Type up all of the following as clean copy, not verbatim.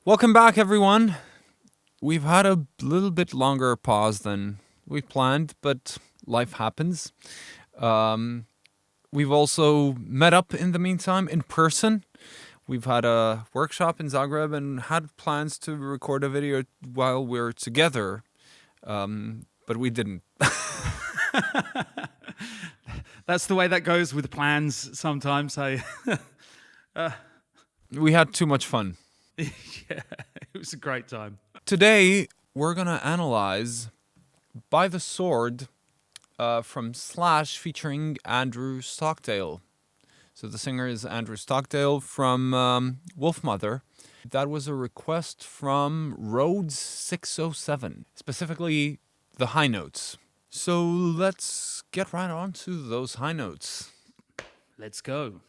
Welcome back, everyone. We've had a little bit longer pause than we planned, but life happens. We've also met up in the meantime in person. We've had a workshop in Zagreb and had plans to record a video while we're together, but we didn't. That's the way that goes with plans sometimes. We had too much fun. Yeah, it was a great time. Today, we're going to analyze By the Sword from Slash featuring Andrew Stockdale. So the singer is Andrew Stockdale from Wolfmother. That was a request from Rhodes 607, specifically the high notes. So let's get right on to those high notes. Let's go.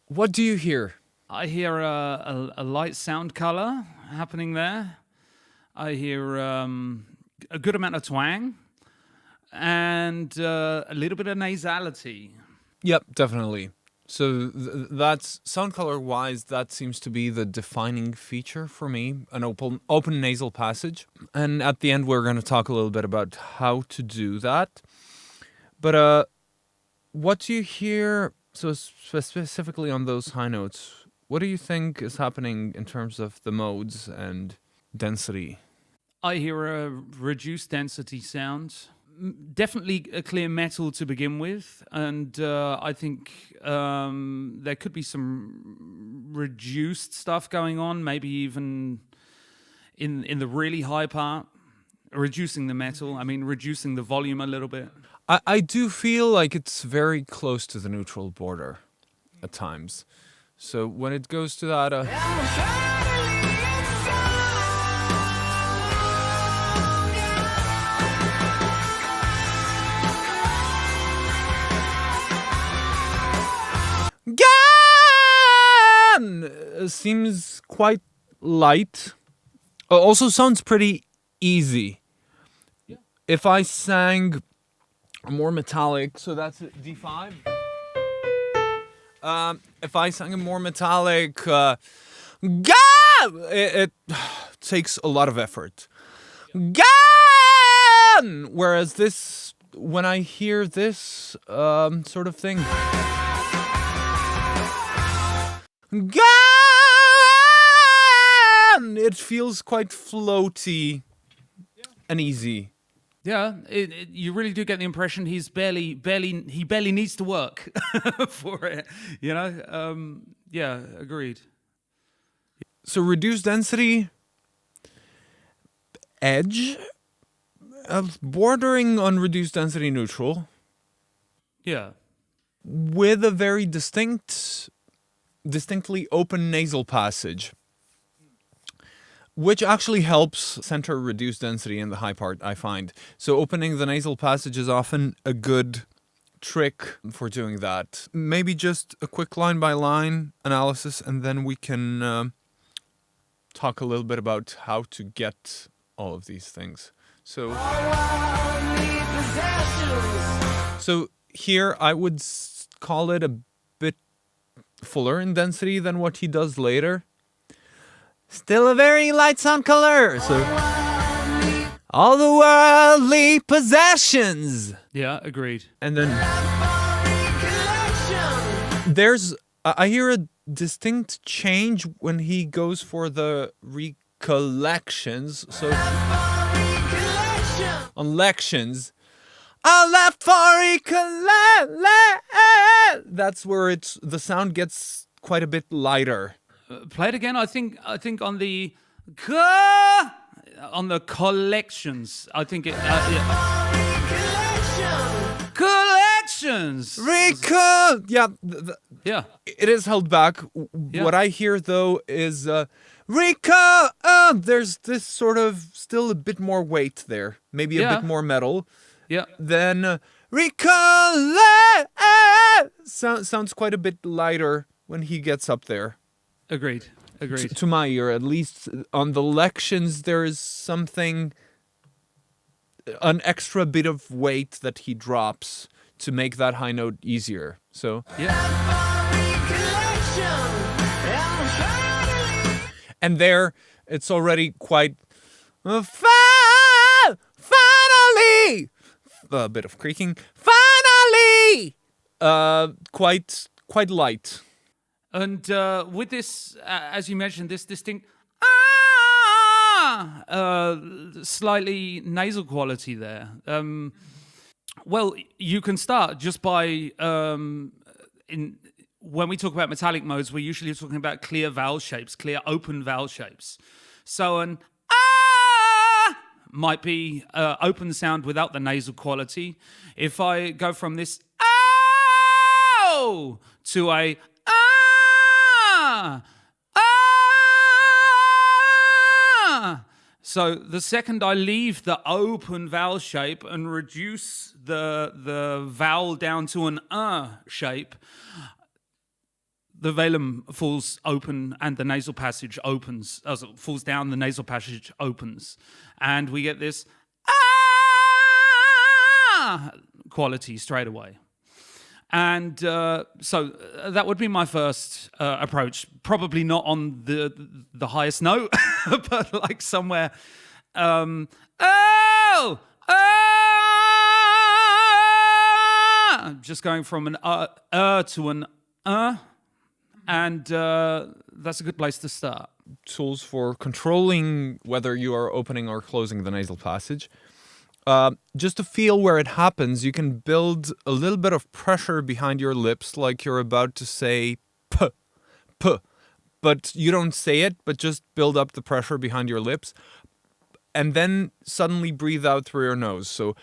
What do you hear? I hear a light sound color happening there. I hear a good amount of twang and a little bit of nasality. Yep, definitely. So that's sound color wise, that seems to be the defining feature for me, an open nasal passage. And at the end, we're going to talk a little bit about how to do that. But what do you hear? So specifically on those high notes, what do you think is happening in terms of the modes and density? I hear a reduced density sound. Definitely a clear metal to begin with, and I think there could be some reduced stuff going on, maybe even in the really high part, reducing the metal, reducing the volume a little bit. I do feel like it's very close to the neutral border at times. So when it goes to that... seems quite light. Also sounds pretty easy. Yeah. If I sang a more metallic, so that's D5. If I sang a more metallic, it takes a lot of effort. Whereas this, when I hear this sort of thing, it feels quite floaty and easy. Yeah, you really do get the impression he barely needs to work for it. Yeah, agreed. So reduced density, edge, bordering on reduced density neutral. Yeah, with a very distinctly open nasal passage, which actually helps center reduced density in the high part, I find. So opening the nasal passage is often a good trick for doing that. Maybe just a quick line-by-line analysis, and then we can talk a little bit about how to get all of these things. So here I would call it a bit fuller in density than what he does later. Still a very light sound color. So all the worldly possessions. Yeah, agreed. And then I hear a distinct change when he goes for the recollections. So on lections, I left for recollect. That's where the sound gets quite a bit lighter. Play it again. I think on the collections. I think it. Collections. Yeah. Yeah. It is held back. Yeah. What I hear though is there's this sort of still a bit more weight there. Maybe a bit more metal. Yeah. Then recollect. sounds quite a bit lighter when he gets up there. Agreed. To my ear, at least on the lections, there is something, an extra bit of weight that he drops to make that high note easier. So and there, it's already quite finally a bit of creaking. Finally, quite light. And with this, as you mentioned, this distinct slightly nasal quality there. Well, you can start just by when we talk about metallic modes, we're usually talking about clear vowel shapes, clear open vowel shapes. So an might be open sound without the nasal quality. If I go from this to a so the second I leave the open vowel shape and reduce the vowel down to an shape, the velum falls open and the nasal passage opens. As it falls down, the nasal passage opens. And we get this quality straight away. And so that would be my first approach. Probably not on the highest note, but like somewhere. Just going from an to an and that's a good place to start. Tools for controlling whether you are opening or closing the nasal passage. Just to feel where it happens, you can build a little bit of pressure behind your lips like you're about to say p, but you don't say it, but just build up the pressure behind your lips and then suddenly breathe out through your nose. So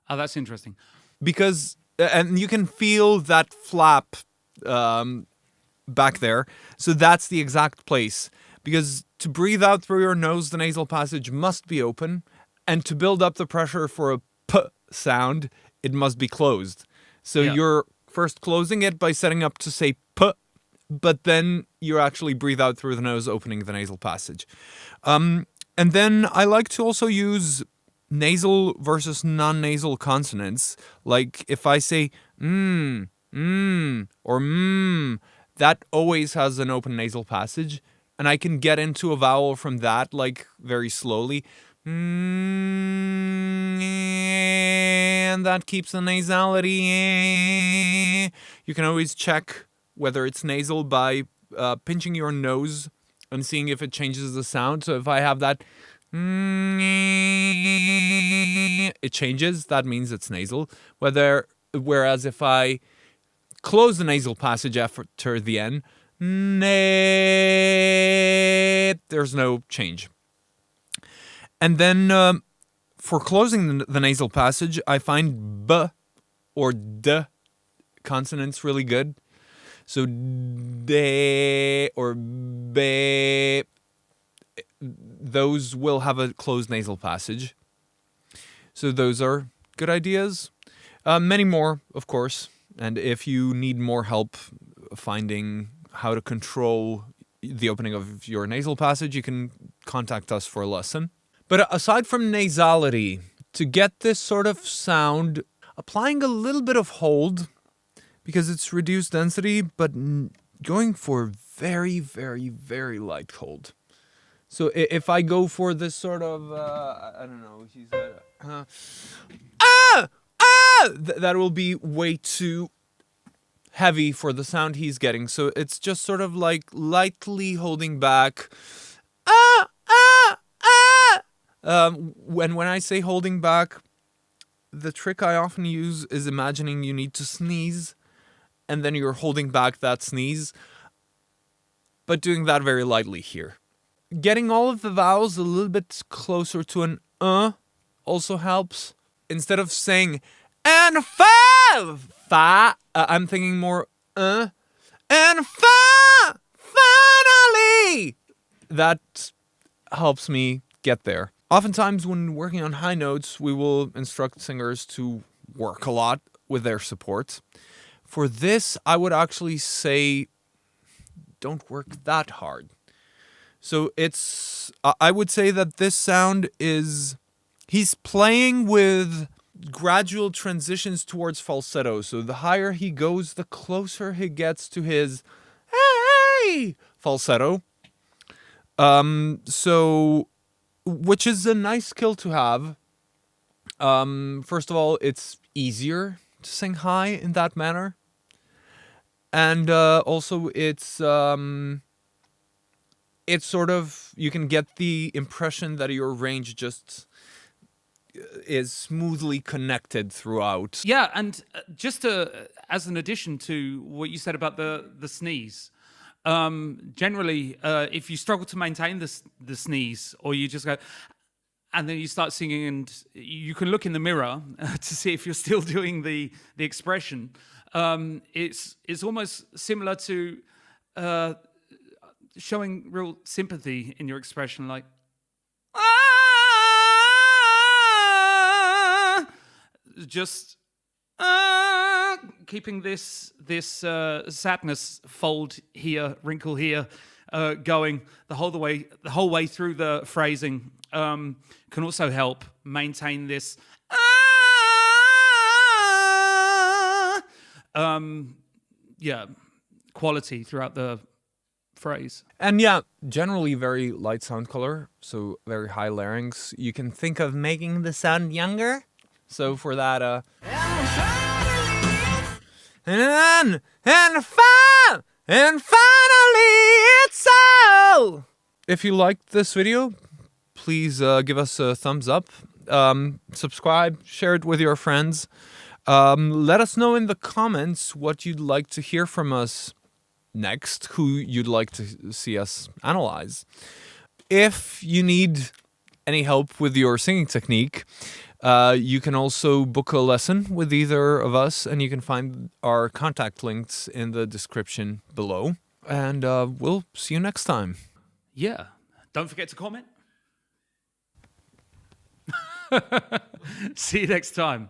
oh, that's interesting. Because and you can feel that flap back there. So that's the exact place. Because to breathe out through your nose, the nasal passage must be open. And to build up the pressure for a p sound, it must be closed. So you're first closing it by setting up to say p, but then you actually breathe out through the nose, opening the nasal passage. And then I like to also use nasal versus non-nasal consonants. Like if I say or that always has an open nasal passage. And I can get into a vowel from that, like very slowly. And that keeps the nasality. You can always check whether it's nasal by pinching your nose and seeing if it changes the sound. So if I have that, it changes. That means it's nasal. Whereas if I close the nasal passage after the N, there's no change. And then for closing the nasal passage, I find b or d consonants really good. So de or be, those will have a closed nasal passage. So those are good ideas. Many more, of course. And if you need more help finding how to control the opening of your nasal passage, you can contact us for a lesson. But aside from nasality, to get this sort of sound, applying a little bit of hold, because it's reduced density, but going for very, very, very light hold. So if I go for this sort of, I don't know, that will be way too heavy for the sound he's getting. So it's just sort of like lightly holding back. When I say holding back, the trick I often use is imagining you need to sneeze and then you're holding back that sneeze, but doing that very lightly here. Getting all of the vowels a little bit closer to an also helps. Instead of saying and fa, I'm thinking more and fa, finally. That helps me get there. Oftentimes when working on high notes, we will instruct singers to work a lot with their support. For this, I would actually say don't work that hard. So I would say that this sound is, he's playing with gradual transitions towards falsetto. So the higher he goes, the closer he gets to his hey falsetto. So, which is a nice skill to have. First of all, it's easier to sing high in that manner. And also it's sort of, you can get the impression that your range just is smoothly connected throughout. Yeah, and just as an addition to what you said about the sneeze, generally, if you struggle to maintain the sneeze, or you just go, and then you start singing, and you can look in the mirror to see if you're still doing the expression. It's almost similar to showing real sympathy in your expression, like just keeping this sadness fold here, wrinkle here, going the whole way through the phrasing, can also help maintain this quality throughout the phrase. And yeah, generally very light sound color, so very high larynx. You can think of making the sound younger. So for that, and finally it's all. If you liked this video, please give us a thumbs up, subscribe, share it with your friends. Let us know in the comments what you'd like to hear from us next, who you'd like to see us analyze. If you need any help with your singing technique, you can also book a lesson with either of us, and you can find our contact links in the description below. And we'll see you next time. Yeah. Don't forget to comment. See you next time.